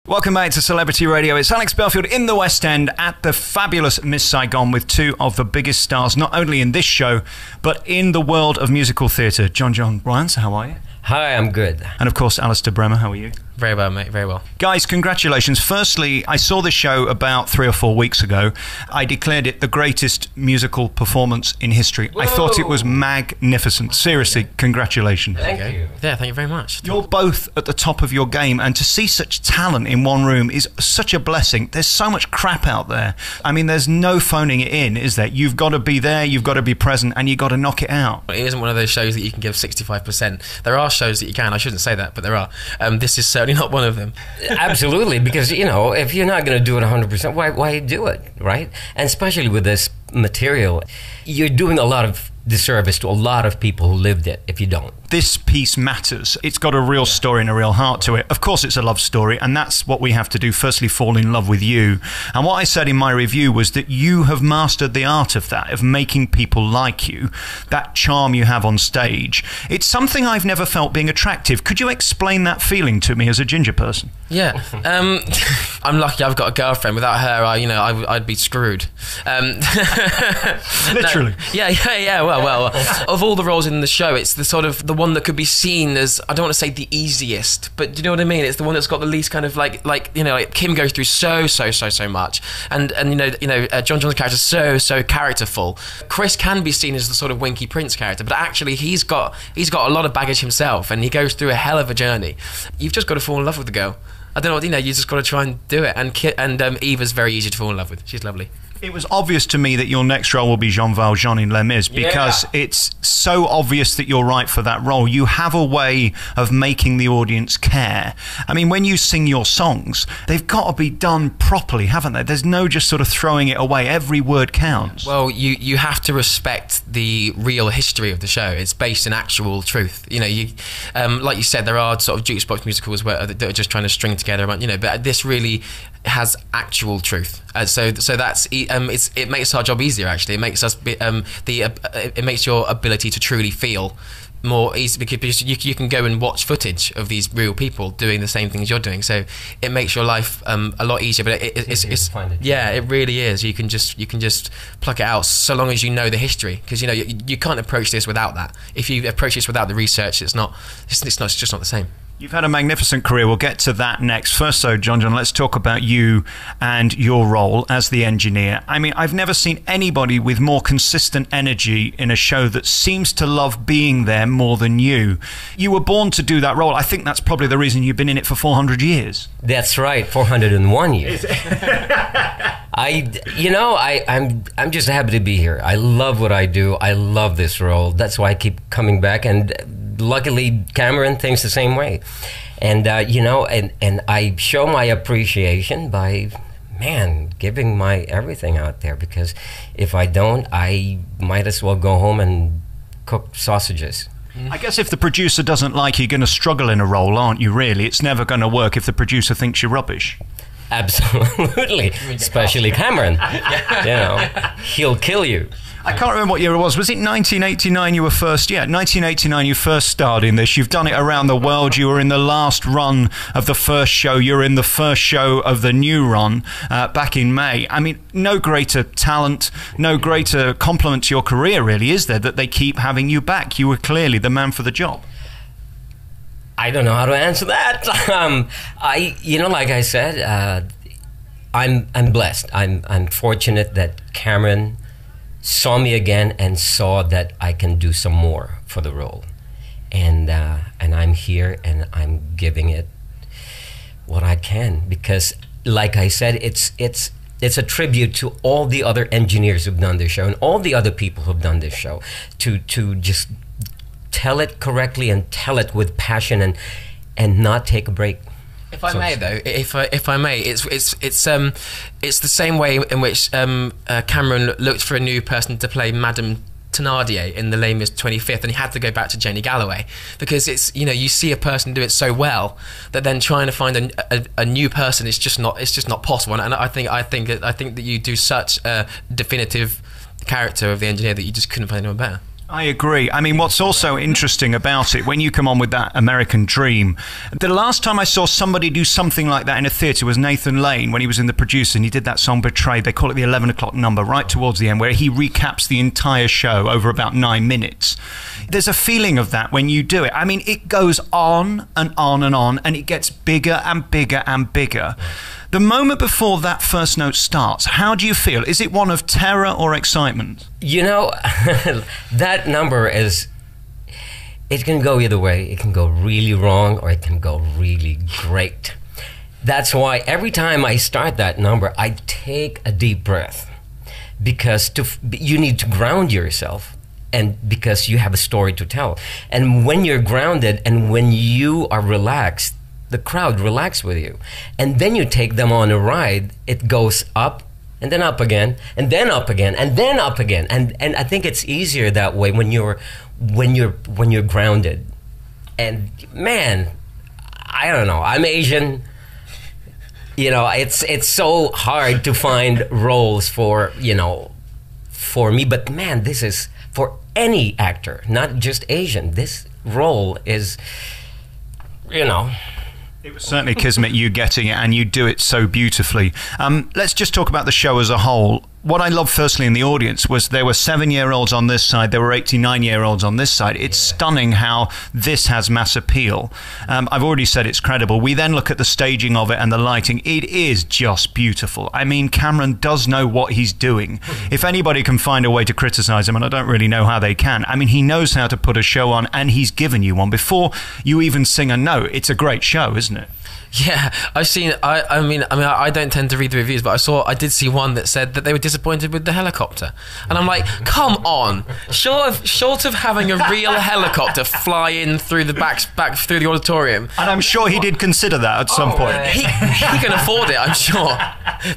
Welcome back to Celebrity Radio. It's Alex Belfield in the West End at the fabulous Miss Saigon with two of the biggest stars, not only in this show, but in the world of musical theatre. John Briones, how are you? Hi, I'm good. And of course, Alistair Brammer, how are you? Very well, mate, very well. Guys, congratulations. Firstly, I saw the show about 3 or 4 weeks ago. I declared it the greatest musical performance in history. Whoa. I thought it was magnificent. Seriously, congratulations. Thank you. Yeah, thank you very much. You're both at the top of your game, and to see such talent in one room is such a blessing. There's so much crap out there. I mean, there's no phoning it in, is there? You've got to be there, you've got to be present, and you've got to knock it out. It isn't one of those shows that you can give 65%. There are shows that you can. I shouldn't say that, but there are. This is certainly not one of them. Absolutely, because, you know, if you're not going to do it 100%, why do it, right? And especially with this material, you're doing a lot of disservice to a lot of people who lived it if you don't. This piece matters. It's got a real story and a real heart to it. Of course it's a love story, and that's what we have to do. Firstly, fall in love with you. And what I said in my review was that you have mastered the art of that, of making people like you, that charm you have on stage. It's something I've never felt being attractive. Could you explain that feeling to me as a ginger person? Yeah. I'm lucky I've got a girlfriend. Without her, I'd be screwed. Literally. No, yeah. Well, of all the roles in the show, it's the sort of the one that could be seen as, I don't want to say the easiest, but do you know what I mean? It's the one that's got the least kind of like Kim goes through so much, and John's character is so characterful. Chris can be seen as the sort of Winky Prince character, but actually he's got a lot of baggage himself, and he goes through a hell of a journey. You've just got to fall in love with the girl. I don't know, you just got to try and do it. And Eva's very easy to fall in love with. She's lovely. It was obvious to me that your next role will be Jean Valjean in Les Mis, because it's so obvious that you're right for that role. You have a way of making the audience care. I mean, when you sing your songs, they've got to be done properly, haven't they? There's no just sort of throwing it away. Every word counts. Well, you have to respect the real history of the show. It's based in actual truth. You know, like you said, there are sort of jukebox musicals that are just trying to string together, but this really has actual truth. So that's it makes our job easier. Actually, it makes us it makes your ability to truly feel more easy, because you can go and watch footage of these real people doing the same things you're doing. So it makes your life a lot easier. But it really is. You can just pluck it out, so long as you know the history, because you can't approach this without that. If you approach this without the research, it's just not the same. You've had a magnificent career. We'll get to that next. First, though, John, let's talk about you and your role as the engineer. I mean, I've never seen anybody with more consistent energy in a show that seems to love being there more than you. You were born to do that role. I think that's probably the reason you've been in it for 400 years. That's right, 401 years. I'm just happy to be here. I love what I do. I love this role. That's why I keep coming back, and luckily Cameron thinks the same way. And and I show my appreciation by giving my everything out there, because if I don't, I might as well go home and cook sausages. I guess if the producer doesn't like you, you're going to struggle in a role, aren't you, really? It's never going to work if the producer thinks you're rubbish. Absolutely, especially Cameron. He'll kill you. I can't remember what year it was. Was it 1989 you were first? Yeah, 1989 you first starred in this. You've done it around the world. You were in the last run of the first show. You're in the first show of the new run back in May. I mean, no greater talent, no greater compliment to your career, really, is there, that they keep having you back? You were clearly the man for the job. I don't know how to answer that. Like I said, I'm blessed. I'm fortunate that Cameron saw me again and saw that I can do some more for the role, and I'm here and I'm giving it what I can, because, like I said, it's a tribute to all the other engineers who've done this show and all the other people who've done this show, to just tell it correctly and tell it with passion and not take a break. If I may, though, if I may, it's the same way in which Cameron looked for a new person to play Madame Thénardier in The Les Mis 25th, and he had to go back to Jenny Galloway, because it's, you see a person do it so well that then trying to find a new person is just not possible. And I think that you do such a definitive character of the engineer that you just couldn't find anyone better. I agree. I mean, what's also interesting about it, when you come on with that American Dream, the last time I saw somebody do something like that in a theatre was Nathan Lane, when he was in The Producer, and he did that song Betrayed. They call it the 11 o'clock number, right towards the end, where he recaps the entire show over about 9 minutes. There's a feeling of that when you do it. I mean, it goes on and on and on, and it gets bigger and bigger and bigger. The moment before that first note starts, how do you feel? Is it one of terror or excitement? You know, that number is, it can go either way. It can go really wrong or it can go really great. That's why every time I start that number, I take a deep breath, because you need to ground yourself, and because you have a story to tell. And when you're grounded and when you are relaxed, the crowd relax with you, and then you take them on a ride. It goes up and then up again and then up again and then up again, and I think it's easier that way when you're grounded. And man, I don't know, I'm Asian, you know, it's so hard to find roles for me, but man, this is for any actor, not just Asian. This role is, It was certainly kismet you getting it, and you do it so beautifully. Let's just talk about the show as a whole. What I loved firstly in the audience was there were 7-year-olds on this side, there were 89-year-olds on this side. It's stunning how this has mass appeal. I've already said it's credible. We then look at the staging of it and the lighting. It is just beautiful. I mean, Cameron does know what he's doing. If anybody can find a way to criticize him, and I don't really know how they can, I mean, he knows how to put a show on, and he's given you one. Before you even sing a note, it's a great show, isn't it? Yeah, I've seen. I don't tend to read the reviews, but I did see one that said that they were disappointed with the helicopter, and I'm like, come on! Short of having a real helicopter fly in through the back through the auditorium, and I'm sure he did consider that at some point. He can afford it, I'm sure,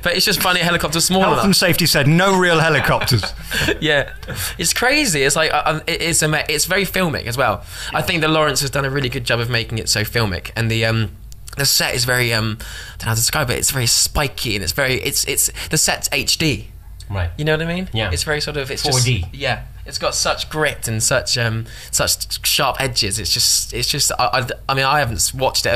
but it's just funny a helicopter small enough. Health and Safety said no real helicopters. Yeah, it's crazy. It's like it's very filmic as well. I think that Lawrence has done a really good job of making it so filmic, and the set is very I don't know how to describe it. It's very spiky, and it's the set's HD. Right. You know what I mean? Yeah. It's very sort of 4D. Yeah. It's got such grit and such sharp edges. It's just. I mean, I haven't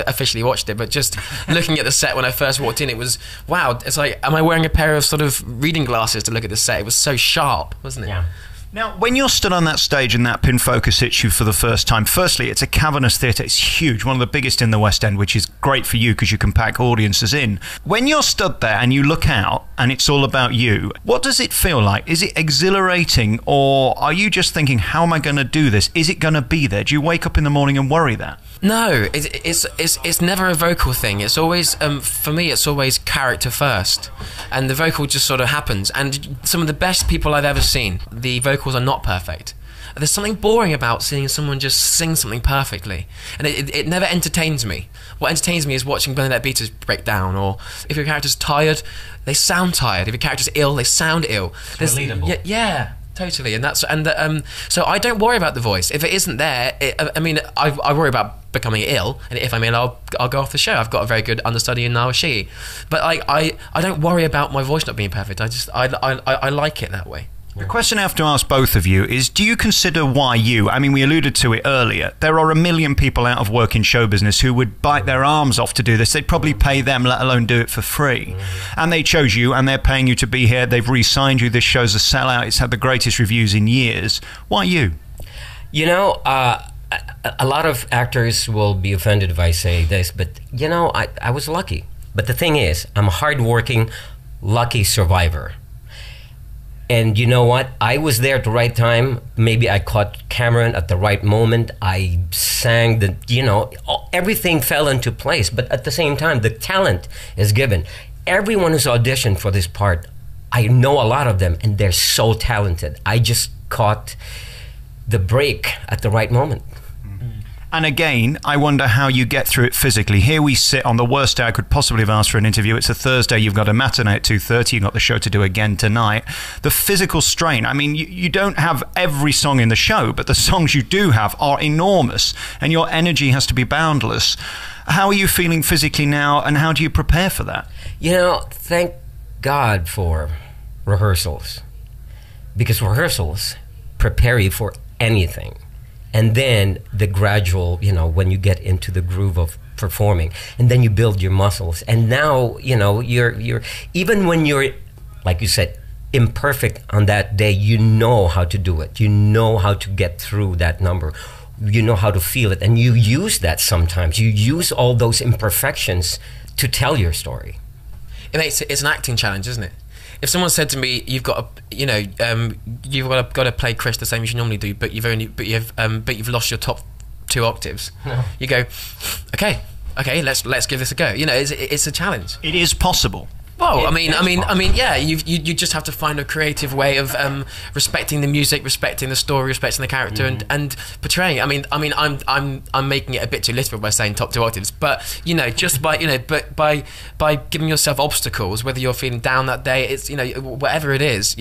officially watched it, but just looking at the set when I first walked in, it was wow. It's like, am I wearing a pair of sort of reading glasses to look at the set? It was so sharp, wasn't it? Yeah. Now, when you're stood on that stage and that pin focus hits you for the first time, firstly, it's a cavernous theatre. It's huge, one of the biggest in the West End, which is great for you because you can pack audiences in. When you're stood there and you look out and it's all about you, what does it feel like? Is it exhilarating, or are you just thinking, how am I going to do this? Is it going to be there? Do you wake up in the morning and worry that? No, it's never a vocal thing. It's always, for me, it's always character first, and the vocal just sort of happens. And some of the best people I've ever seen, the vocals are not perfect. There's something boring about seeing someone just sing something perfectly, and it never entertains me. What entertains me is watching Bernadette Beaters break down, or if your character's tired, they sound tired. If your character's ill, they sound ill. It's relatable. Yeah. Totally, so I don't worry about the voice. If it isn't there, I worry about becoming ill, and if I'm ill, I'll go off the show. I've got a very good understudy in Naoshi, but I don't worry about my voice not being perfect. I like it that way. The question I have to ask both of you is, do you consider why you? I mean, we alluded to it earlier. There are 1 million people out of work in show business who would bite their arms off to do this. They'd probably pay them, let alone do it for free. And they chose you, and they're paying you to be here. They've re-signed you. This show's a sellout. It's had the greatest reviews in years. Why you? You know, a lot of actors will be offended if I say this, but you know, I was lucky. But the thing is, I'm a hardworking, lucky survivor. And you know what? I was there at the right time. Maybe I caught Cameron at the right moment. I sang everything fell into place. But at the same time, the talent is given. Everyone who's auditioned for this part, I know a lot of them, and they're so talented. I just caught the break at the right moment. And again, I wonder how you get through it physically. Here we sit on the worst day I could possibly have asked for an interview. It's a Thursday. You've got a matinee at 2:30. You've got the show to do again tonight. The physical strain. I mean, you don't have every song in the show, but the songs you do have are enormous, and your energy has to be boundless. How are you feeling physically now, and how do you prepare for that? You know, thank God for rehearsals, because rehearsals prepare you for anything. And then the gradual, you know, when you get into the groove of performing, and then you build your muscles. And now, you know, you're even when you're, like you said, imperfect on that day, you know how to do it. You know how to get through that number. You know how to feel it. And you use that sometimes. You use all those imperfections to tell your story. And it's an acting challenge, isn't it? If someone said to me, "You've got to, you know, you've got to play Chris the same as you normally do, but you've lost your top 2 octaves," no. You go, "Okay, let's give this a go." You know, it's a challenge. It is possible. Well, I mean, yeah. You just have to find a creative way of respecting the music, respecting the story, respecting the character, and portraying it. I mean, I'm making it a bit too literal by saying top 2 octaves, but you know, just by giving yourself obstacles, whether you're feeling down that day, it's, you know, whatever it is,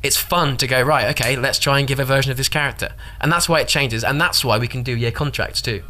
it's fun to go, right, okay, let's try and give a version of this character, and that's why it changes, and that's why we can do year contracts too,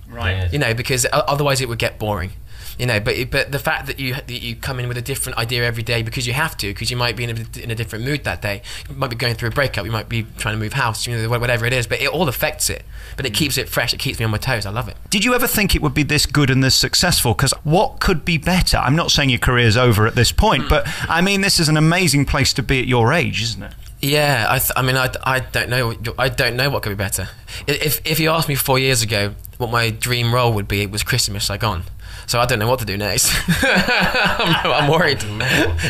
right? You know, because otherwise it would get boring. You know, but the fact that you come in with a different idea every day because you have to, because you might be in a different mood that day. You might be going through a breakup. You might be trying to move house. You know, whatever it is. But it all affects it. But it keeps it fresh. It keeps me on my toes. I love it. Did you ever think it would be this good and this successful? Because what could be better? I'm not saying your career's over at this point, but I mean, this is an amazing place to be at your age, isn't it? Yeah, I don't know. I don't know what could be better. If you asked me 4 years ago what my dream role would be, it was Christmas Saigon. So I don't know what to do next. I'm worried.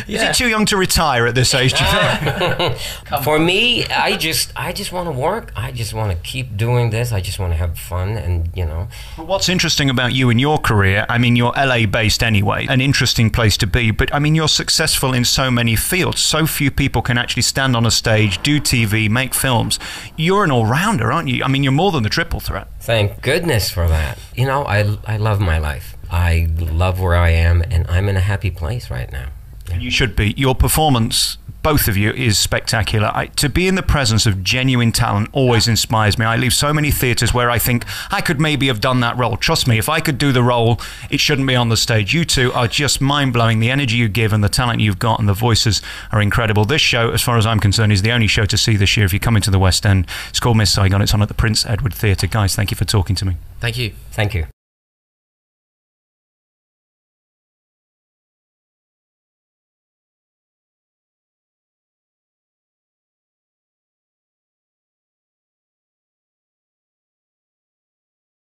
Is it too young to retire at this age, do you think? For me, I just want to work. I just want to keep doing this. I just want to have fun, and you know. But what's interesting about you and your career, I mean, you're LA based anyway, an interesting place to be, but I mean, you're successful in so many fields. So few people can actually stand on a stage, do TV, make films. You're an all-rounder, aren't you? I mean, you're more than the triple threat. Thank goodness for that. You know, I love my life. I love where I am, and I'm in a happy place right now. Yeah. And you should be. Your performance, both of you, is spectacular. To be in the presence of genuine talent always inspires me. I leave so many theatres where I think I could maybe have done that role. Trust me, if I could do the role, it shouldn't be on the stage. You two are just mind-blowing. The energy you give and the talent you've got and the voices are incredible. This show, as far as I'm concerned, is the only show to see this year if you come into the West End. It's called Miss Saigon. It's on at the Prince Edward Theatre. Guys, thank you for talking to me. Thank you. Thank you.